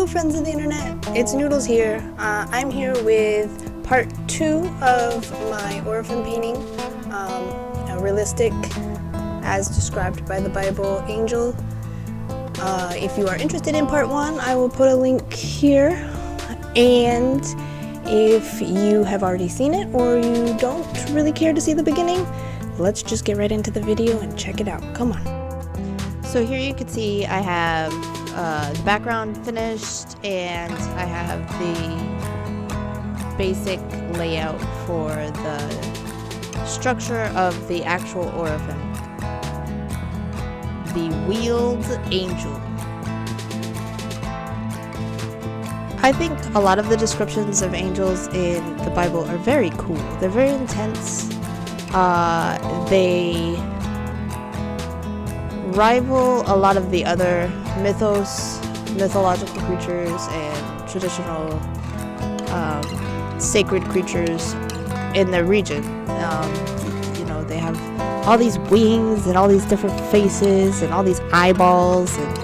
Hello friends of the internet, it's Noodles here. I'm here with part 2 of my Orphan painting, a realistic, as described by the Bible, angel. If you are interested in part 1, I will put a link here, and if you have already seen it or you don't really care to see the beginning, let's just get right into the video and check it out. Come on. So here you can see I have the background finished, and I have the basic layout for the structure of the actual Orphan. The wheeled angel. I think a lot of the descriptions of angels in the Bible are very cool. They're very intense. They rival a lot of the other mythological creatures and traditional sacred creatures in the region. You know, they have all these wings and all these different faces and all these eyeballs, and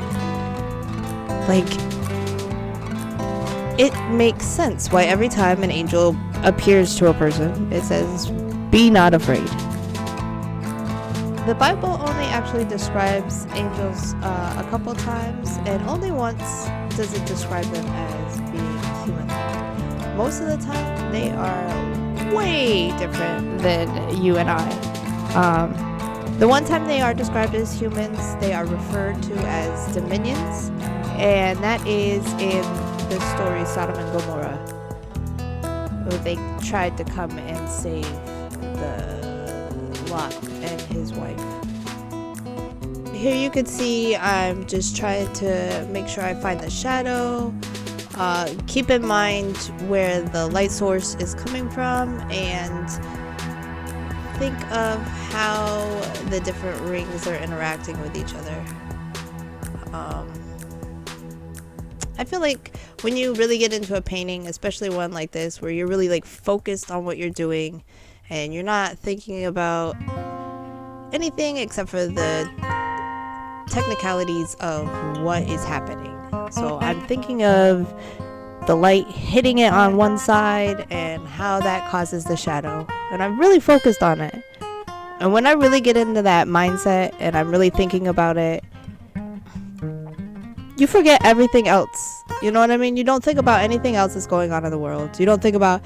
like, it makes sense why every time an angel appears to a person, it says, "Be not afraid." The Bible only actually describes angels a couple times, and only once does it describe them as being human. Most of the time, they are way different than you and I. The one time they are described as humans, they are referred to as dominions, and that is in the story Sodom and Gomorrah, where they tried to come and save Lot and his wife. Here you can see I'm just trying to make sure I find the shadow. Keep in mind where the light source is coming from, and think of how the different rings are interacting with each other. I feel like when you really get into a painting, especially one like this, where you're really like focused on what you're doing, and you're not thinking about anything except for the technicalities of what is happening. So I'm thinking of the light hitting it on one side and how that causes the shadow. And I'm really focused on it. And when I really get into that mindset and I'm really thinking about it, you forget everything else. You know what I mean? You don't think about anything else that's going on in the world. You don't think about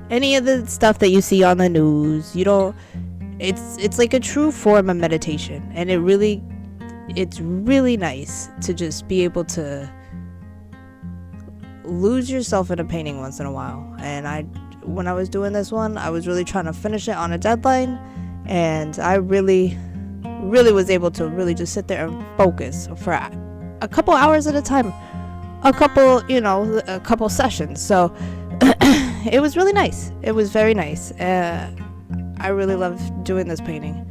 any of the stuff that you see on the news. You don't. It's like a true form of meditation, and it's really nice to just be able to lose yourself in a painting once in a while. And when I was doing this one, I was really trying to finish it on a deadline, and I really was able to really just sit there and focus for a couple hours at a time, a couple sessions. So it was really nice. It was very nice. I really love doing this painting.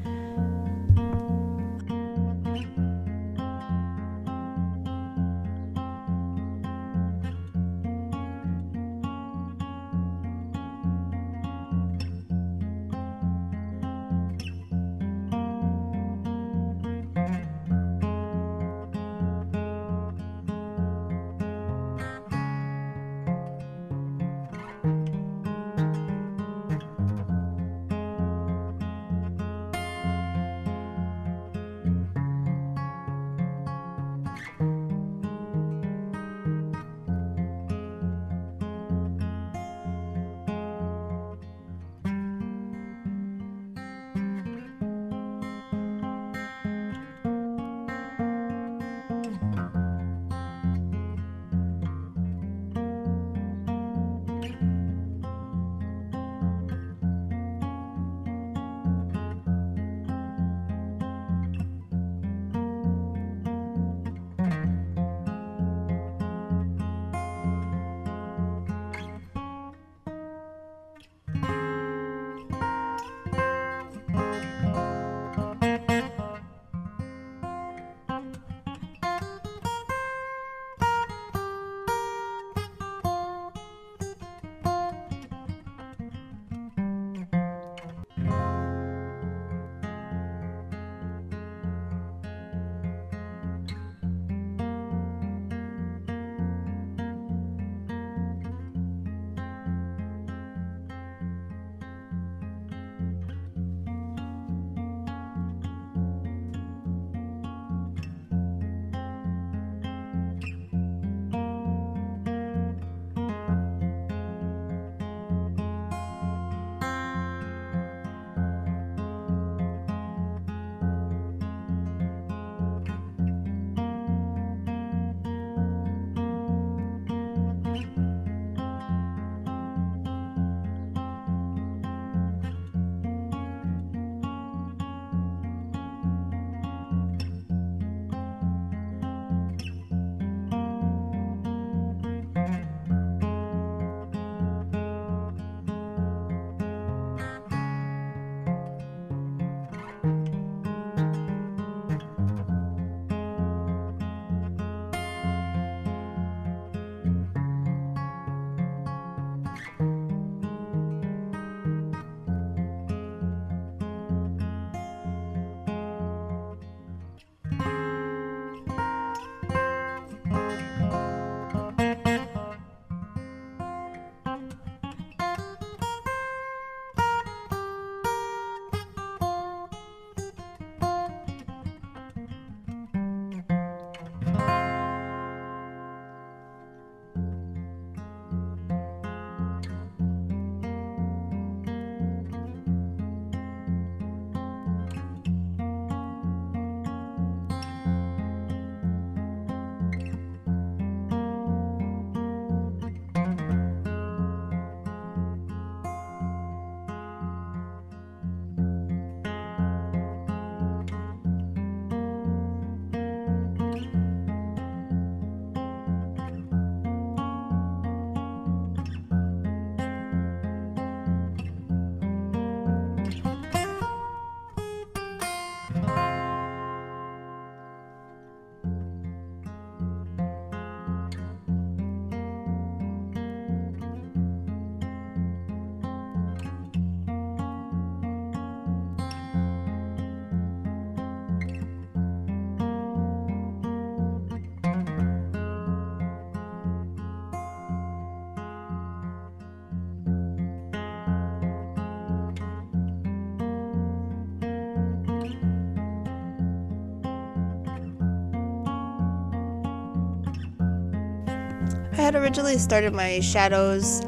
I had originally started my shadows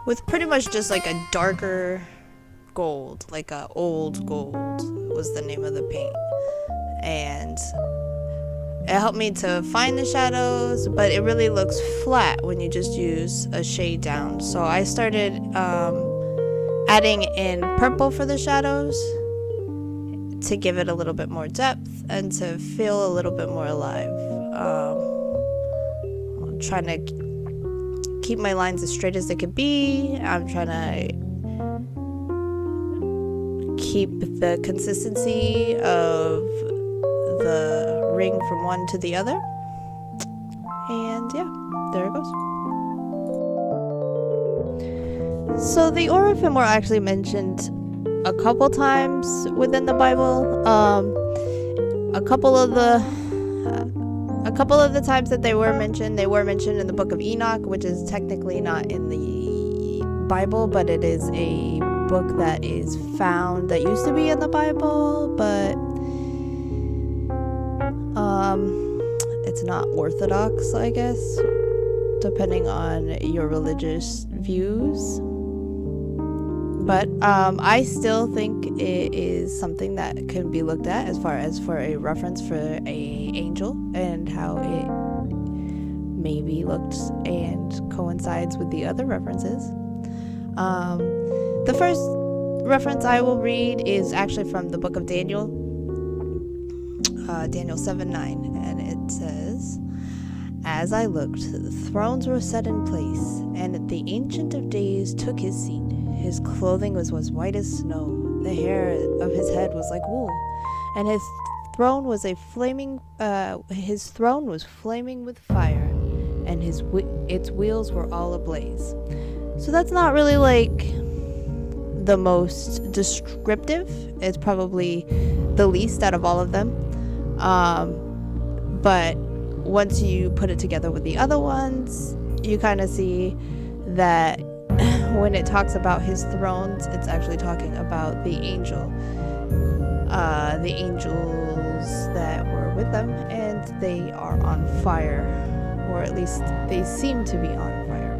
with pretty much just like a darker gold, like a old gold was the name of the paint. And it helped me to find the shadows, but it really looks flat when you just use a shade down. So I started adding in purple for the shadows to give it a little bit more depth and to feel a little bit more alive. I'm trying to keep my lines as straight as they could be. I'm trying to keep the consistency of the ring from one to the other. And yeah, there it goes. So the Orphanim were actually mentioned a couple times within the Bible. A couple of the times that they were mentioned in the book of Enoch, which is technically not in the Bible, but it is a book that is found that used to be in the Bible, but it's not orthodox, I guess, depending on your religious views. But I still think it is something that can be looked at as far as for a reference for a angel and how it maybe looks and coincides with the other references. The first reference I will read is actually from the book of Daniel, Daniel 7:9, and it says, "As I looked, the thrones were set in place, and the Ancient of Days took his seat. His clothing was as white as snow. The hair of his head was like wool, and his throne was flaming with fire, and its wheels were all ablaze." So that's not really like the most descriptive. It's probably the least out of all of them. But once you put it together with the other ones, you kind of see that when it talks about his thrones, it's actually talking about the angels that were with them, and they are on fire, or at least they seem to be on fire.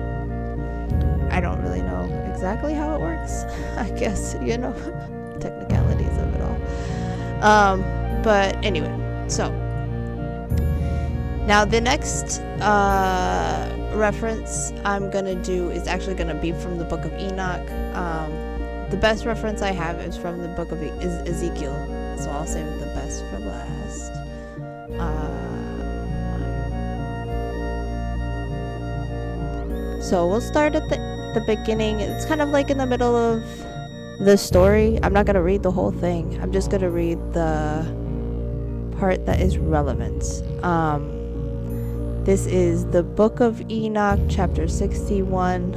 I don't really know exactly how it works. I guess, technicalities of it all. But anyway, so now the next reference I'm gonna do is actually gonna be from the book of Enoch. The best reference I have is from the book of Ezekiel, so I'll save the best for last. So we'll start at the beginning. It's kind of like in the middle of the story. I'm not gonna read the whole thing. I'm just gonna read the part that is relevant. This is the book of Enoch, chapter 61,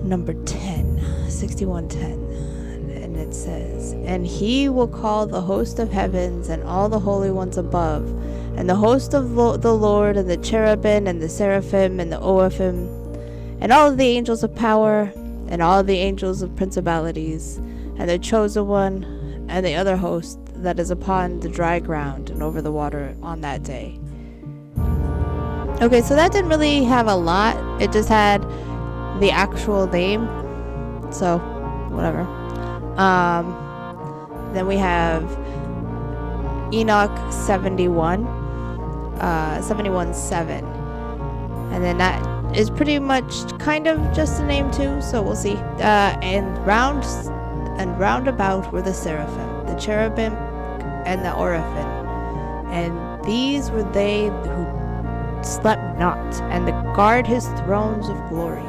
number 10, 61:10, and it says, "And he will call the host of heavens and all the holy ones above, and the host of the Lord, and the cherubim, and the seraphim, and the Orphanim, and all of the angels of power, and all of the angels of principalities, and the chosen one, and the other host that is upon the dry ground and over the water on that day." Okay, so that didn't really have a lot. It just had the actual name, so whatever. Then we have Enoch 71:7, and then that is pretty much kind of just a name too, so we'll see. And round about were the seraphim, the cherubim, and the Orphanim, and these were they who slept not, and to guard his thrones of glory.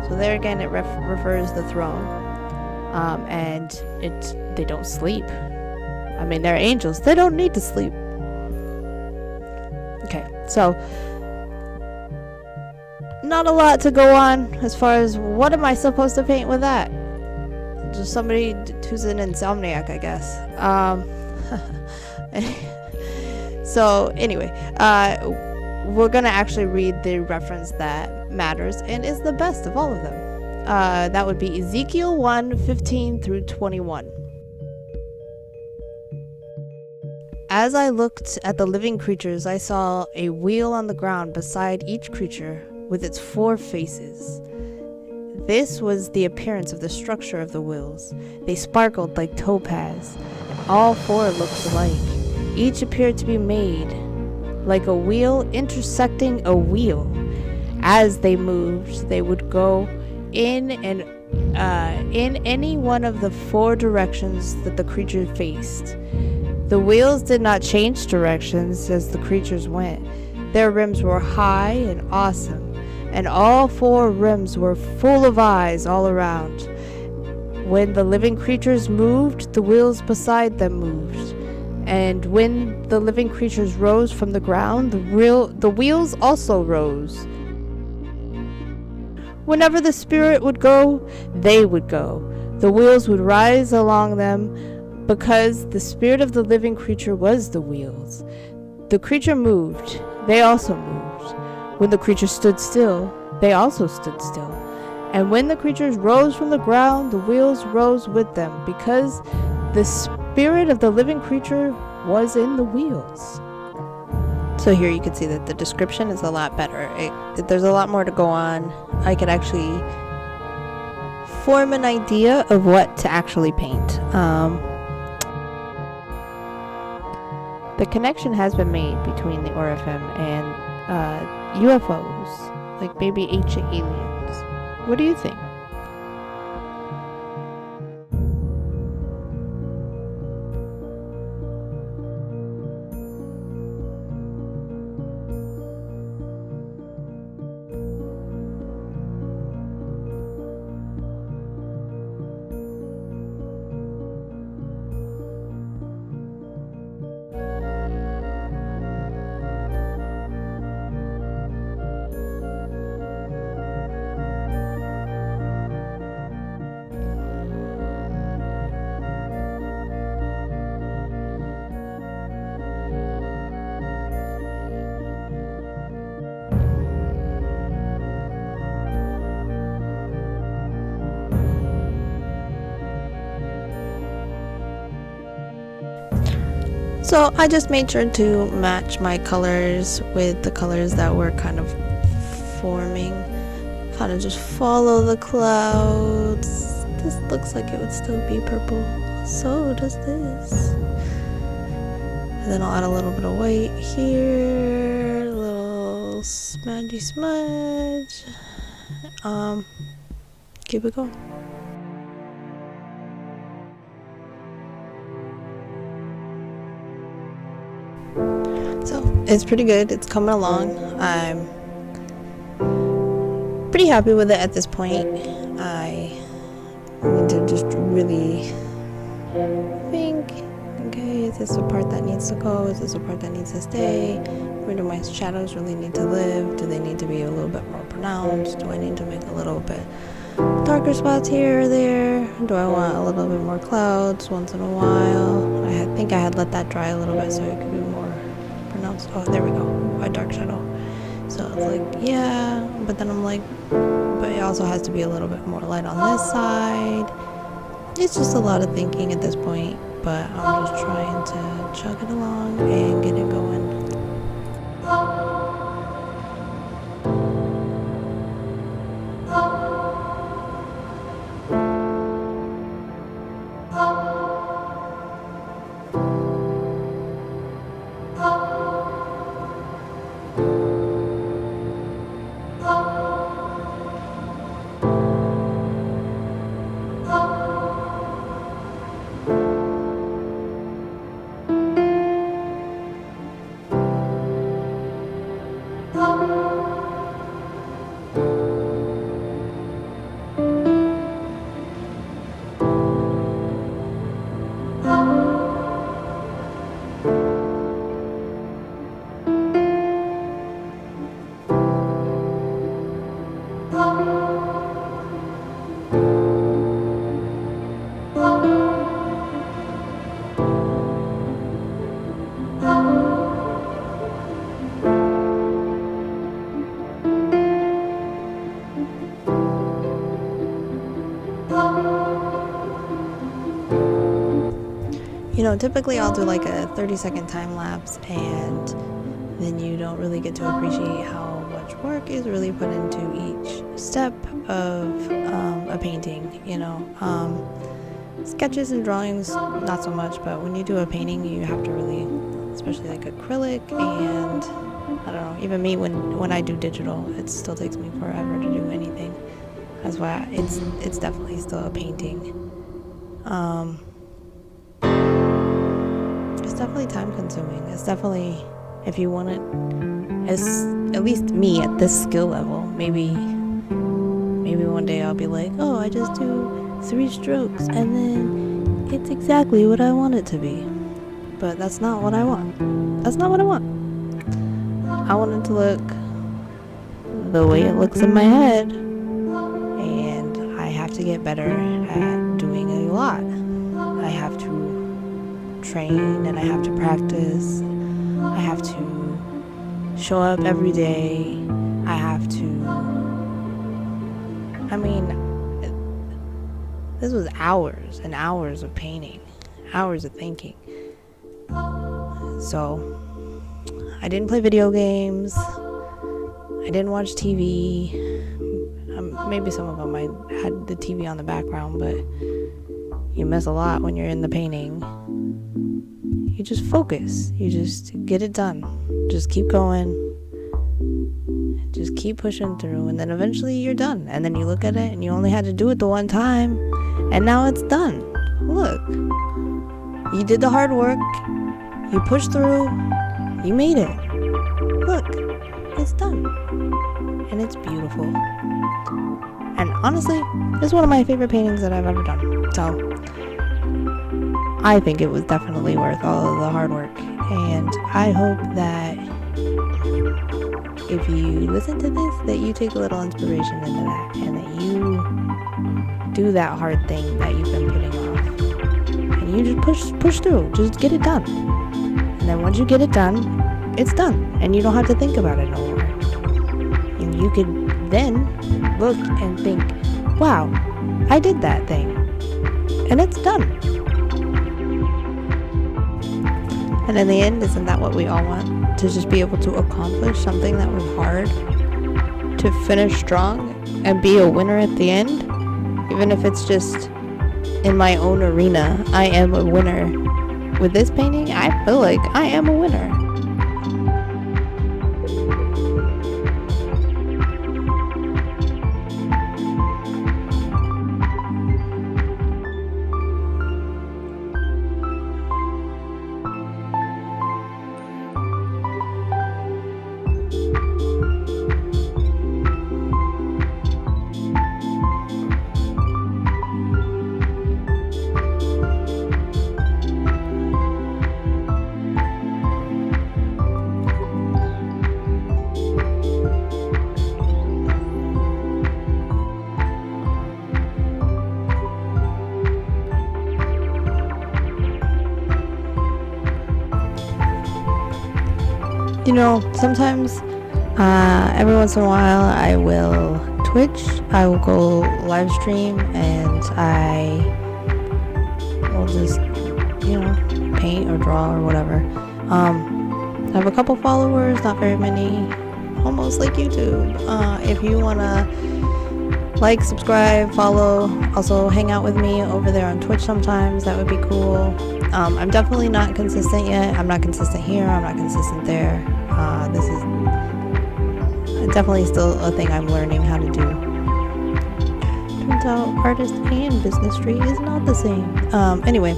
So there again, it refers the throne, and they don't sleep. I mean, they're angels; they don't need to sleep. Okay, so not a lot to go on as far as what am I supposed to paint with that. Just somebody who's an insomniac, I guess. So anyway, we're gonna actually read the reference that matters and is the best of all of them. That would be Ezekiel 1:15 through 21. As I looked at the living creatures, I saw a wheel on the ground beside each creature with its 4 faces. This was the appearance of the structure of the wheels. They sparkled like topaz, and all 4 looked alike. Each appeared to be made like a wheel intersecting a wheel. As they moved, they would go in any one of the 4 directions that the creature faced. The wheels did not change directions as the creatures went. Their rims were high and awesome, and all 4 rims were full of eyes all around. When the living creatures moved, the wheels beside them moved. And when the living creatures rose from the ground, the wheels also rose. Whenever the spirit would go, they would go. The wheels would rise along them, because the spirit of the living creature was the wheels. The creature moved, they also moved. When the creature stood still, they also stood still. And when the creatures rose from the ground, the wheels rose with them, because the spirit of the living creature was in the wheels. So here you can see that the description is a lot better. There's a lot more to go on. I could actually form an idea of what to actually paint. The connection has been made between the Orphanim and UFOs, like maybe ancient aliens. What do you think? So I just made sure to match my colors with the colors that were kind of forming. Kind of just follow the clouds. This looks like it would still be purple. So does this. And then I'll add a little bit of white here. A little smudgy smudge. Keep it going. So it's pretty good. It's coming along. I'm pretty happy with it at this point. I need to just really think, okay, is this a part that needs to go? Is this a part that needs to stay? Where do my shadows really need to live? Do they need to be a little bit more pronounced? Do I need to make a little bit darker spots here or there? Do I want a little bit more clouds once in a while? I think I had let that dry a little bit so it could be more pronounced. Oh, there we go. A dark shadow. So it's like, yeah, but then I'm like, but it also has to be a little bit more light on this side. It's just a lot of thinking at this point, but I'm just trying to chug it along and get it going. typically I'll do like a 30-second time lapse, and then you don't really get to appreciate how much work is really put into each step of a painting, you know. Sketches and drawings, not so much, but when you do a painting, you have to really, especially like acrylic, and I don't know, even me, when I do digital, it still takes me forever to do anything. That's why it's definitely still a painting. It's definitely time consuming. It's definitely, if you want it, as at least me at this skill level, maybe one day I'll be like, oh, I just do 3 strokes and then it's exactly what I want it to be. But that's not what I want. That's not what I want. I want it to look the way it looks in my head, and I have to get better at doing a lot. I have to train, and I have to practice. I have to show up every day. I have to, I mean, this was hours and hours of painting, hours of thinking. So I didn't play video games. I didn't watch TV. Maybe some of them I had the TV on the background, but you miss a lot when you're in the painting. You just focus. You just get it done. Just keep going. Just keep pushing through, and then eventually you're done. And then you look at it, and you only had to do it the one time, and now it's done. Look. You did the hard work. You pushed through. You made it. Look. It's done. And it's beautiful. And honestly, it's one of my favorite paintings that I've ever done. So, I think it was definitely worth all of the hard work. And I hope that if you listen to this, that you take a little inspiration into that, and that you do that hard thing that you've been putting off. And you just push through. Just get it done. And then once you get it done, it's done. And you don't have to think about it no more. And you could then look and think, wow, I did that thing. And it's done. And in the end, isn't that what we all want? To just be able to accomplish something that was hard, to finish strong and be a winner at the end. Even if it's just in my own arena, I am a winner. With this painting, I feel like I am a winner. You know, sometimes, every once in a while, I will Twitch, I will go live stream, and I will just, you know, paint or draw or whatever. I have a couple followers, not very many, almost like YouTube. If you want to like, subscribe, follow, also hang out with me over there on Twitch sometimes, that would be cool. I'm definitely not consistent yet. I'm not consistent here, I'm not consistent there. This is definitely still a thing I'm learning how to do. Turns out artist and business tree is not the same. Anyway,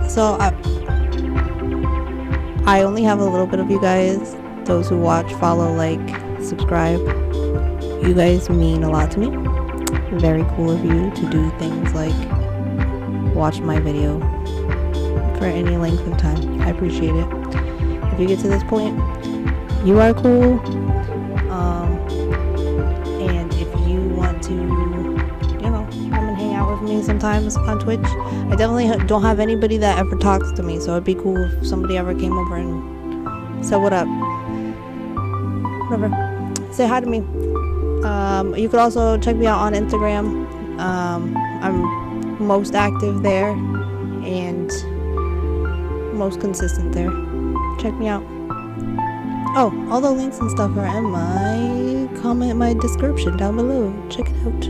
so I only have a little bit of you guys. Those who watch, follow, like, subscribe. You guys mean a lot to me. Very cool of you to do things like watch my video for any length of time. I appreciate it. If you get to this point, you are cool. And if you want to, you know, come and hang out with me sometimes on Twitch, I definitely don't have anybody that ever talks to me, so it'd be cool if somebody ever came over and said what up. Whatever. Say hi to me. You could also check me out on Instagram. I'm most active there, and most consistent there. Check me out. Oh, all the links and stuff are in my description down below. Check it out.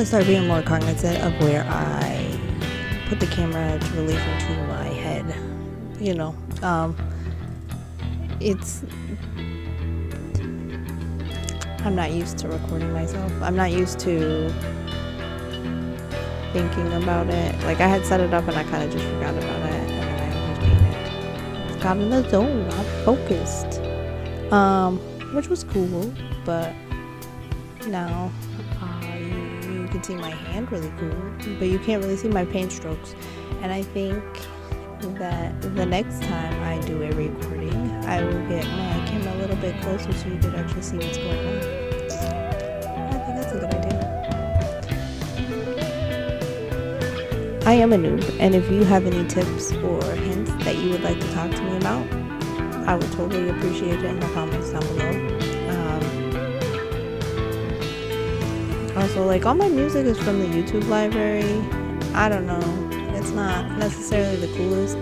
Start being more cognizant of where I put the camera to relief into my head. You know, I'm not used to recording myself. I'm not used to thinking about it. Like, I had set it up and I kind of just forgot about it, and then I just painted. Got in the zone. I'm focused. Which was cool, but now you can see my hand really cool, but you can't really see my paint strokes. And I think that the next time I do a recording, I will get my camera a little bit closer so you could actually see what's going on. I think that's a good idea. I am a noob, and if you have any tips or hints that you would like to talk to me about, I would totally appreciate it in the comments down below. Also, like, all my music is from the YouTube library. I don't know. It's not necessarily the coolest.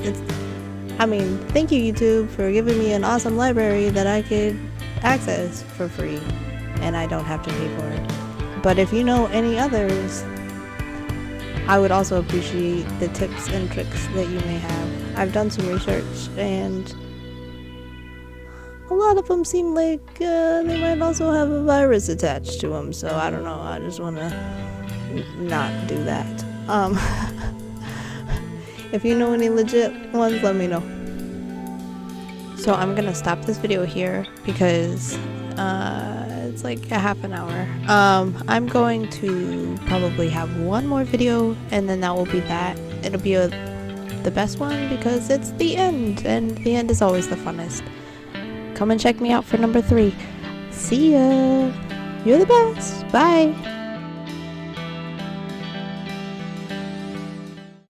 I mean, thank you, YouTube, for giving me an awesome library that I could access for free, and I don't have to pay for it. But if you know any others, I would also appreciate the tips and tricks that you may have. I've done some research, and a lot of them seem like they might also have a virus attached to them, so I don't know. I just want to not do that. If you know any legit ones, let me know. So I'm gonna stop this video here because it's like a half an hour. I'm going to probably have one more video, and then that will be that. It'll be the best one because it's the end, and the end is always the funnest. Come and check me out for number 3. See ya! You're the best! Bye!